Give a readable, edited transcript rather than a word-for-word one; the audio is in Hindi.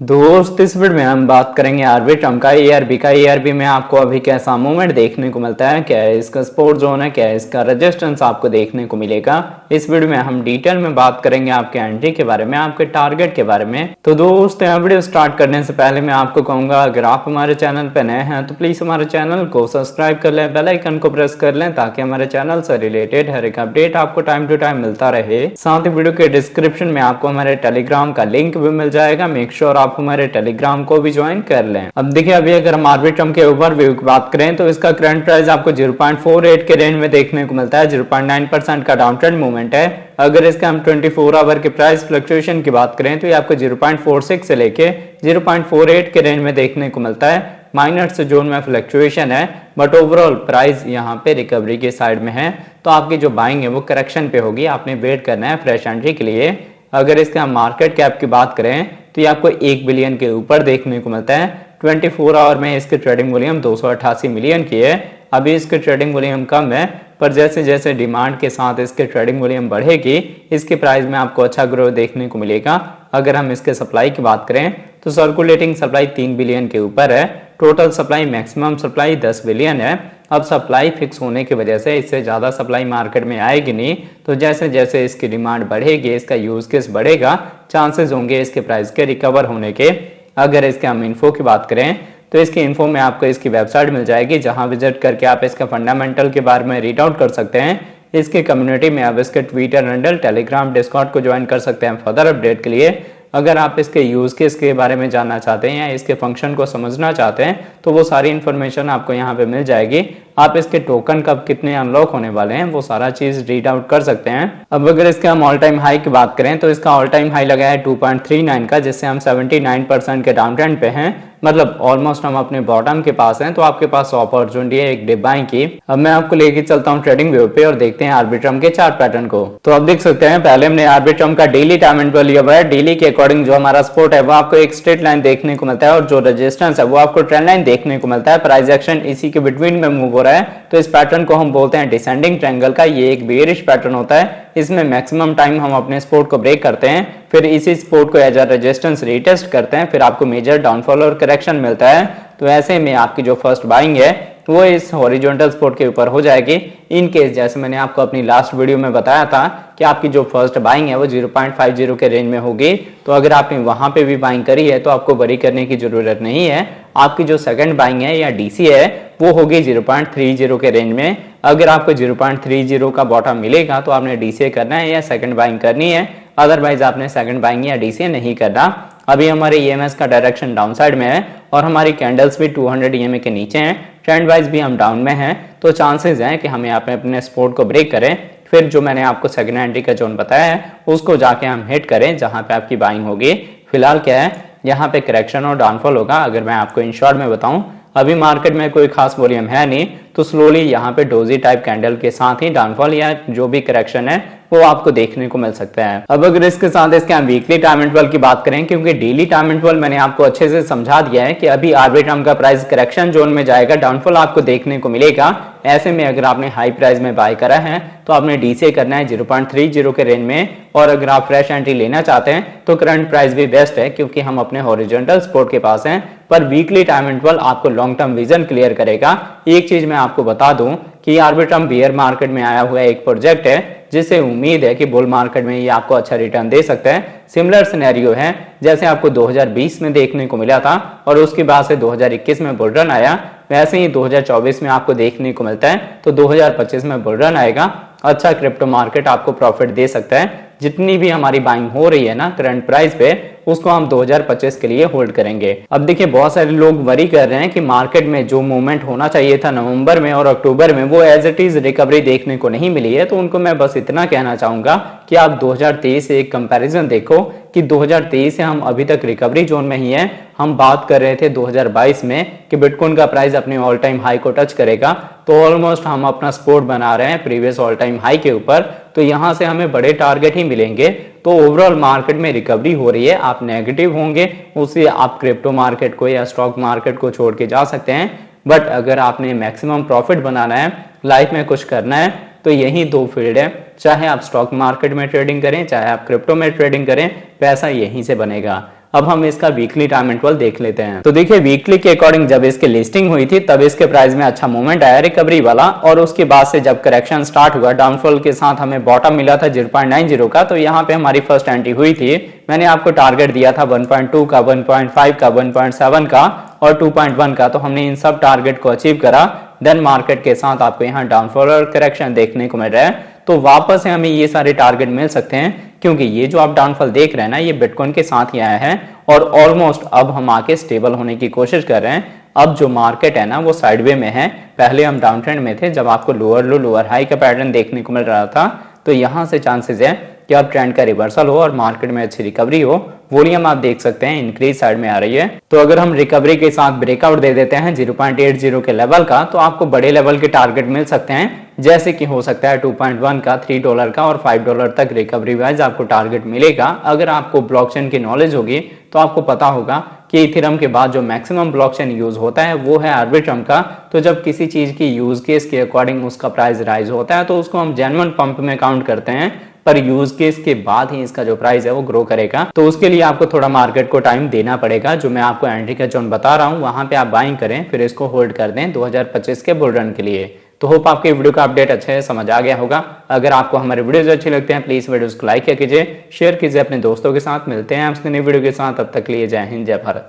दोस्त इस वीडियो में हम बात करेंगे आरबी ट्रम्प का एआरबी का। एआरबी में आपको अभी कैसा मूवमेंट देखने को मिलता है, क्या है इसका सपोर्ट जोन है, क्या है इसका रेजिस्टेंस आपको देखने को मिलेगा। इस वीडियो में हम डिटेल में बात करेंगे आपके एंट्री के बारे में, आपके टारगेट के बारे में। तो दोस्त वीडियो स्टार्ट करने से पहले मैं आपको कहूंगा, अगर आप हमारे चैनल पर नए हैं तो प्लीज हमारे चैनल को सब्सक्राइब कर लें, बेल आइकन को प्रेस कर लें ताकि हमारे चैनल से रिलेटेड हर एक अपडेट आपको टाइम टू टाइम मिलता रहे। साथ ही वीडियो के डिस्क्रिप्शन में आपको हमारे टेलीग्राम का लिंक भी मिल जाएगा। मेक श्योर आप हमारे टेलीग्राम को भी ज्वाइन कर लें। अब देखिए, अभी अगर हम आरबी ट्रम्प के ओवरव्यू की बात करें तो इसका करंट प्राइस आपको 0.48 के रेंज में देखने को मिलता है। 0.9% का डाउन ट्रेंड मूवमेंट है। अगर इसका हम 24 आवर के प्राइस फ्लक्चुएशन की बात करें तो ये आपको 0.46 से लेके 0.48 के रेंज में देखने को मिलता है। माइनर्स जोन में फ्लक्चुएशन है, बट ओवरऑल प्राइस यहाँ पे रिकवरी के साइड में है। तो आपकी जो बाइंग है वो करेक्शन पे होगी, आपने वेट करना है फ्रेश एंट्री के लिए। अगर इसका मार्केट कैप की बात करें तो ये आपको 1 बिलियन के ऊपर देखने को मिलता है। 24 आवर में इसकी ट्रेडिंग वॉल्यूम 288 मिलियन की है। अभी इसकी ट्रेडिंग वॉल्यूम कम है, पर जैसे जैसे डिमांड के साथ इसके ट्रेडिंग वॉल्यूम बढ़ेगी, इसके प्राइस में आपको अच्छा ग्रोथ देखने को मिलेगा। अगर हम इसके सप्लाई की बात करें तो सर्कुलेटिंग सप्लाई 3 बिलियन के ऊपर है। Total supply, maximum supply 10 billion है। अब सप्लाई फिक्स होने की वजह से इससे ज़्यादा सप्लाई मार्केट में आएगी नहीं। तो जैसे जैसे इसकी डिमांड बढ़ेगी, इसका यूज केस बढ़ेगा, चांसेस होंगे इसके प्राइस के रिकवर होने के। अगर इसके हम इन्फो की बात करें तो इसकी इन्फो में आपको इसकी वेबसाइट मिल जाएगी, जहां विजिट करके आप इसका फंडामेंटल के बारे में रीड आउट कर सकते हैं। इसकी कम्युनिटी में आप इसके ट्विटर हैंडल, टेलीग्राम, डिस्कॉर्ड को ज्वाइन कर सकते हैं फर्दर अपडेट के लिए। अगर आप इसके यूज केस के बारे में जानना चाहते हैं या इसके फंक्शन को समझना चाहते हैं तो वो सारी इन्फॉर्मेशन आपको यहाँ पे मिल जाएगी। आप इसके टोकन कब कितने अनलॉक होने वाले हैं वो सारा चीज रीड आउट कर सकते हैं। अब अगर इसके हम ऑल टाइम हाई की बात करें तो इसका ऑल टाइम हाई लगा है 2.39 का, जिससे हम 79% के डाउन ट्रेंड पे हैं। मतलब ऑलमोस्ट हम अपने बॉटम के पास हैं। तो आपके पास अपॉर्चुनिटी है एक डिप बाइंग की। अब मैं आपको लेके चलता हूँ ट्रेडिंग व्यू पे और देखते हैं आरबी ट्रम्प के चार्ट पैटर्न को। तो आप देख सकते हैं, पहले हमने आरबी ट्रम्प का डेली टाइम इंटरवल लिया हुआ है। डेली के अकॉर्डिंग जो हमारा सपोर्ट है वो आपको एक स्ट्रेट लाइन देखने को मिलता है और जो रेजिस्टेंस है वो आपको ट्रेंड लाइन देखने को मिलता है। प्राइस एक्शन इसी के बिटवीन में मूव हो रहा है। तो इस पैटर्न को हम बोलते हैं डिसेंडिंग ट्रायंगल का। ये एक बेयरिश पैटर्न होता है। इसमें मैक्सिमम टाइम हम अपने सपोर्ट को ब्रेक करते हैं, फिर इसी सपोर्ट को एज अ रेजिस्टेंस रीटेस्ट करते हैं, फिर आपको मेजर डाउनफॉल और करेक्शन मिलता है। तो ऐसे में आपकी जो फर्स्ट बाइंग है वो इस हॉरिजॉन्टल सपोर्ट के ऊपर हो जाएगी। इन केस जैसे मैंने आपको अपनी लास्ट वीडियो में बताया था कि आपकी जो फर्स्ट बाइंग है वो 0.50 के रेंज में होगी। तो अगर आपने वहां पे भी बाइंग करी है तो आपको वरी करने की जरूरत नहीं है। आपकी जो सेकंड बाइंग है या डीसी है वो होगी 0.30 के रेंज में। अगर आपको 0.30 का बॉटम मिलेगा तो आपने डीसीए करना है या सेकंड बाइंग करनी है, अदरवाइज आपने सेकंड बाइंग या डीसीए नहीं करना। अभी हमारे ईएमएस का डायरेक्शन डाउन साइड में है और हमारी कैंडल्स भी 200 ईएमए के नीचे हैं। ट्रेंड वाइज भी हम डाउन में हैं। तो चांसेस हैं कि हम यहाँ पे अपने सपोर्ट को ब्रेक करें, फिर जो मैंने आपको सेकंड एंट्री का जोन बताया है उसको जाके हम हिट करें जहां पे आपकी बाइंग होगी। फिलहाल क्या है, यहाँ पे करेक्शन और डाउनफॉल होगा। अगर मैं आपको इन शॉर्ट में बताऊं, अभी मार्केट में कोई खास वॉल्यूम है नहीं, तो स्लोली यहाँ पे डोजी टाइप कैंडल के साथ ही डाउनफॉल या जो भी करेक्शन है वो आपको देखने को मिल सकता है। अब अगर इसके साथ इसके हम वीकली टाइम इंटरवल की बात करें, क्योंकि डेली टाइम इंटरवल मैंने आपको अच्छे से समझा दिया है कि अभी आरबी ट्रम्प का प्राइस करेक्शन जोन में जाएगा, डाउनफॉल आपको देखने को मिलेगा। ऐसे में अगर आपने हाई प्राइस में बाय करा है तो आपने डीसीए करना है 0.30 के रेंज में। और अगर आप फ्रेश एंट्री लेना चाहते हैं तो करंट प्राइस भी बेस्ट है, क्योंकि हम अपने हॉरिजॉन्टल सपोर्ट के पास हैं। पर वीकली टाइम इंटरवल आपको लॉन्ग टर्म विजन क्लियर करेगा। एक चीज मैं आपको बता दूं कि आरबी ट्रम्प बियर मार्केट में आया हुआ एक प्रोजेक्ट है, जिससे उम्मीद है कि बुल मार्केट में ये आपको अच्छा रिटर्न दे सकता है। सिमिलर सिनेरियो है जैसे आपको 2020 में देखने को मिला था और उसके बाद से 2021 में बुल रन आया, वैसे ही 2024 में आपको देखने को मिलता है। तो 2025 में बुल रन आएगा। अच्छा क्रिप्टो मार्केट आपको प्रॉफिट दे सकता है। जितनी भी हमारी बाइंग हो रही है ना करंट प्राइस पे, उसको हम 2025 के लिए होल्ड करेंगे। अब देखिए, बहुत सारे लोग वरी कर रहे हैं कि मार्केट में जो मूवमेंट होना चाहिए था नवंबर में और अक्टूबर में वो एज इट इज रिकवरी देखने को नहीं मिली है। तो उनको मैं बस इतना कहना चाहूंगा कि आप 2023 से एक कंपैरिजन देखो कि 2023 से हम अभी तक रिकवरी जोन में ही हैं। हम बात कर रहे थे 2022 में कि बिटकॉइन का प्राइस अपने ऑल टाइम हाई को टच करेगा, तो ऑलमोस्ट हम अपना सपोर्ट बना रहे हैं प्रीवियस ऑल टाइम हाई के ऊपर। तो यहां से हमें बड़े टारगेट ही मिलेंगे। तो ओवरऑल मार्केट में रिकवरी हो रही है। आप नेगेटिव होंगे उससे आप क्रिप्टो मार्केट को या स्टॉक मार्केट को छोड़ के जा सकते हैं। बट अगर आपने मैक्सिमम प्रॉफिट बनाना है, लाइफ में कुछ करना है, तो यही दो फील्ड है। चाहे आप स्टॉक मार्केट में ट्रेडिंग करें, चाहे आप क्रिप्टो में ट्रेडिंग करें, पैसा यहीं से बनेगा। अब हम इसका वीकली टाइम इंटरवल देख लेते हैं। तो देखिए वीकली के अकॉर्डिंग जब इसकी लिस्टिंग हुई थी तब इसके प्राइस में अच्छा मूवमेंट आया रिकवरी वाला, और उसके बाद से जब करेक्शन स्टार्ट हुआ डाउनफॉल के साथ हमें बॉटम मिला था 0.90 का, तो यहाँ पे हमारी फर्स्ट एंट्री हुई थी। मैंने आपको टारगेट दिया था 1.2 का, 1.5 का, 1.7 का और 2.1 का, तो हमने इन सब टारगेट को अचीव करा। देन मार्केट के साथ आपको यहाँ डाउनफॉल और करेक्शन देखने को मिल रहा है, तो वापस से हमें ये सारे टारगेट मिल सकते हैं, क्योंकि ये जो आप डाउनफॉल देख रहे हैं ना, ये बिटकॉइन के साथ ही आया है और ऑलमोस्ट अब हम आके स्टेबल होने की कोशिश कर रहे हैं। अब जो मार्केट है ना वो साइडवे में है, पहले हम डाउन ट्रेंड में थे जब आपको लोअर लो लोअर हाई का पैटर्न देखने को मिल रहा था, तो यहाँ से चांसेस है कि अब ट्रेंड का रिवर्सल हो और मार्केट में अच्छी रिकवरी हो। वॉल्यूम आप देख सकते हैं इंक्रीज साइड में आ रही है, तो अगर हम रिकवरी के साथ ब्रेकआउट दे देते हैं 0.80 के लेवल का, तो आपको बड़े लेवल के टारगेट मिल सकते हैं, जैसे कि हो सकता है 2.1 का, $3 का और $5 तक रिकवरी वाइज आपको टारगेट मिलेगा। अगर आपको ब्लॉकचेन की नॉलेज होगी तो आपको पता होगा कि इथेरियम के बाद जो मैक्सिमम ब्लॉकचेन यूज होता है वो है आर्बिट्रम का। तो जब किसी चीज की यूज केस के अकॉर्डिंग उसका प्राइस राइज होता है तो उसको हम जेन्युइन पंप में काउंट करते हैं, पर यूज केस के बाद ही इसका जो प्राइस है वो ग्रो करेगा। तो उसके लिए आपको थोड़ा मार्केट को टाइम देना पड़ेगा। जो मैं आपको एंट्री का जोन बता रहा हूँ वहां पे आप बाइंग करें, फिर इसको होल्ड कर दें 2025 के बुल रन के लिए। तो होप आपके वीडियो का अपडेट अच्छे से समझ आ गया होगा। अगर आपको हमारे वीडियोज अच्छे लगते हैं प्लीज वीडियोज को लाइक कीजिए, शेयर कीजिए अपने दोस्तों के साथ। मिलते हैं आपसे नई वीडियो के साथ, तब तक लिए जय हिंद जय भारत।